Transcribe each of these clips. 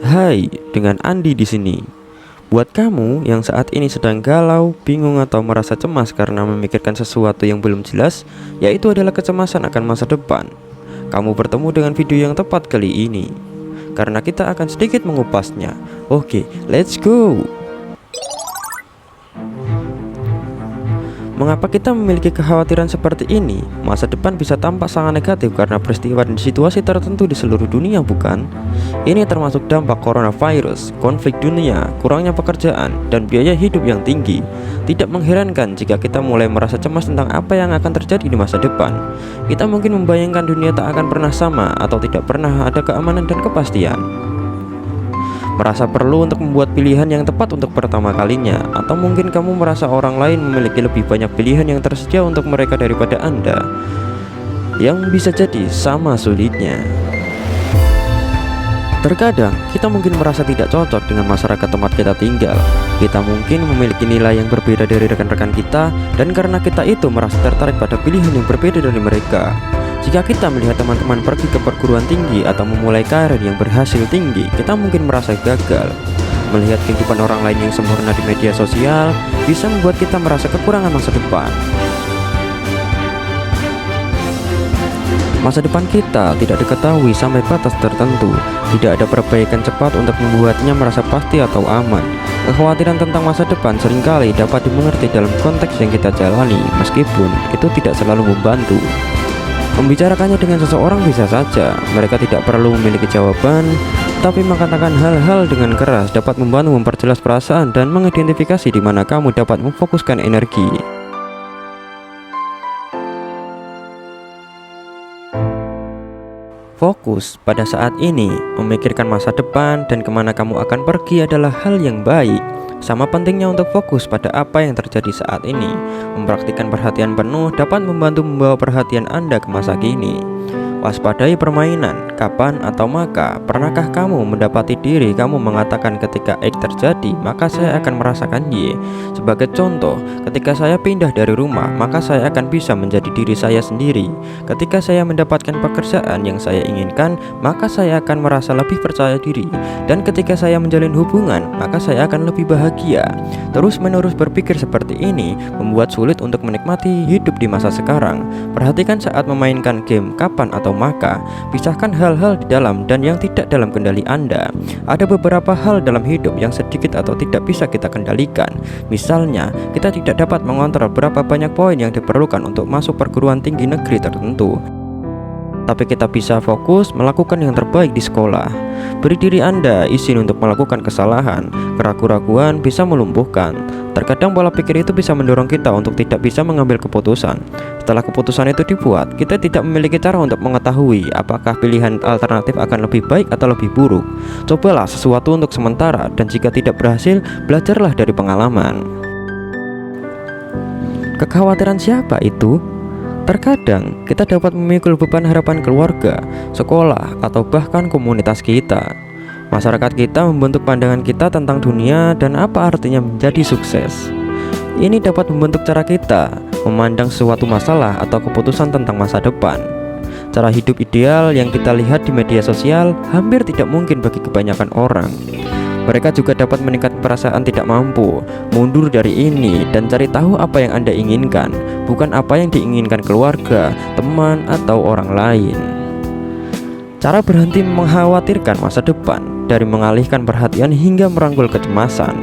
Hai, dengan Andi di sini. Buat kamu yang saat ini sedang galau, bingung atau merasa cemas karena memikirkan sesuatu yang belum jelas, yaitu adalah kecemasan akan masa depan. Kamu bertemu dengan video yang tepat kali ini, karena kita akan sedikit mengupasnya. Oke, let's go. Mengapa kita memiliki kekhawatiran seperti ini? Masa depan bisa tampak sangat negatif karena peristiwa dan situasi tertentu di seluruh dunia, bukan? Ini termasuk dampak coronavirus, konflik dunia, kurangnya pekerjaan, dan biaya hidup yang tinggi. Tidak mengherankan jika kita mulai merasa cemas tentang apa yang akan terjadi di masa depan. Kita mungkin membayangkan dunia tak akan pernah sama atau tidak pernah ada keamanan dan kepastian. Merasa perlu untuk membuat pilihan yang tepat untuk pertama kalinya, atau mungkin kamu merasa orang lain memiliki lebih banyak pilihan yang tersedia untuk mereka daripada Anda, yang bisa jadi sama sulitnya. Terkadang kita mungkin merasa tidak cocok dengan masyarakat tempat kita tinggal. Kita mungkin memiliki nilai yang berbeda dari rekan-rekan kita, dan karena kita itu merasa tertarik pada pilihan yang berbeda dari mereka. Jika kita melihat teman-teman pergi ke perguruan tinggi atau memulai karir yang berhasil tinggi, kita mungkin merasa gagal. Melihat kehidupan orang lain yang sempurna di media sosial bisa membuat kita merasa kekurangan masa depan. Masa depan kita tidak diketahui sampai batas tertentu. Tidak ada perbaikan cepat untuk membuatnya merasa pasti atau aman. Kekhawatiran tentang masa depan seringkali dapat dimengerti dalam konteks yang kita jalani, meskipun itu tidak selalu membantu. Membicarakannya dengan seseorang bisa saja. Mereka tidak perlu memiliki jawaban, tapi mengatakan hal-hal dengan keras dapat membantu memperjelas perasaan dan mengidentifikasi di mana kamu dapat memfokuskan energi. Fokus pada saat ini, memikirkan masa depan dan kemana kamu akan pergi adalah hal yang baik. Sama pentingnya untuk fokus pada apa yang terjadi saat ini. Mempraktikkan perhatian penuh dapat membantu membawa perhatian Anda ke masa kini. Waspadai permainan, kapan atau maka. Pernahkah kamu mendapati diri kamu mengatakan ketika X terjadi, maka saya akan merasakan Y. Sebagai contoh, ketika saya pindah dari rumah, maka saya akan bisa menjadi diri saya sendiri. Ketika saya mendapatkan pekerjaan yang saya inginkan, maka saya akan merasa lebih percaya diri. Dan ketika saya menjalin hubungan, maka saya akan lebih bahagia. Terus-menerus berpikir seperti ini membuat sulit untuk menikmati hidup di masa sekarang. Perhatikan saat memainkan game kapan atau maka, pisahkan hal-hal di dalam dan yang tidak dalam kendali Anda. Ada beberapa hal dalam hidup yang sedikit atau tidak bisa kita kendalikan. Misalnya, kita tidak dapat mengontrol berapa banyak poin yang diperlukan untuk masuk perguruan tinggi negeri tertentu, tapi kita bisa fokus melakukan yang terbaik di sekolah. Beri diri Anda izin untuk melakukan kesalahan. Keraguan-raguan bisa melumpuhkan. Terkadang pola pikir itu bisa mendorong kita untuk tidak bisa mengambil keputusan. Setelah keputusan itu dibuat, kita tidak memiliki cara untuk mengetahui apakah pilihan alternatif akan lebih baik atau lebih buruk. Cobalah sesuatu untuk sementara, dan jika tidak berhasil, belajarlah dari pengalaman. Kekhawatiran siapa itu? Terkadang kita dapat memikul beban harapan keluarga, sekolah, atau bahkan komunitas kita. Masyarakat kita membentuk pandangan kita tentang dunia dan apa artinya menjadi sukses. Ini dapat membentuk cara kita memandang suatu masalah atau keputusan tentang masa depan. Cara hidup ideal yang kita lihat di media sosial hampir tidak mungkin bagi kebanyakan orang. Mereka juga dapat meningkatkan perasaan tidak mampu, mundur dari ini, dan cari tahu apa yang Anda inginkan, bukan apa yang diinginkan keluarga, teman, atau orang lain. Cara berhenti mengkhawatirkan masa depan, dari mengalihkan perhatian hingga merangkul kecemasan.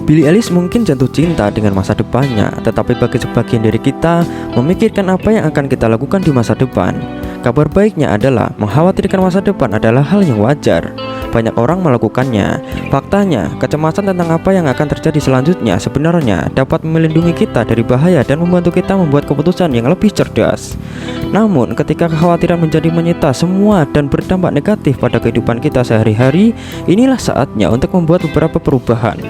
Billie Eilish mungkin jatuh cinta dengan masa depannya, tetapi bagi sebagian dari kita, memikirkan apa yang akan kita lakukan di masa depan. Kabar baiknya adalah mengkhawatirkan masa depan adalah hal yang wajar. Banyak orang melakukannya. Faktanya, kecemasan tentang apa yang akan terjadi selanjutnya sebenarnya dapat melindungi kita dari bahaya dan membantu kita membuat keputusan yang lebih cerdas. Namun, ketika kekhawatiran menjadi menyita semua dan berdampak negatif pada kehidupan kita sehari-hari, inilah saatnya untuk membuat beberapa perubahan.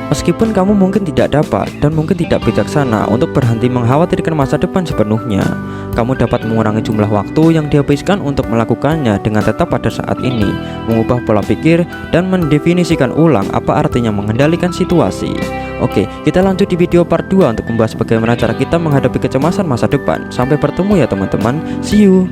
Meskipun kamu mungkin tidak dapat dan mungkin tidak bijaksana untuk berhenti mengkhawatirkan masa depan sepenuhnya, kamu dapat mengurangi jumlah waktu yang dihabiskan untuk melakukannya dengan tetap pada saat ini, mengubah pola pikir, dan mendefinisikan ulang apa artinya mengendalikan situasi. Oke, kita lanjut di video part 2 untuk membahas bagaimana cara kita menghadapi kecemasan masa depan. Sampai bertemu ya teman-teman, see you!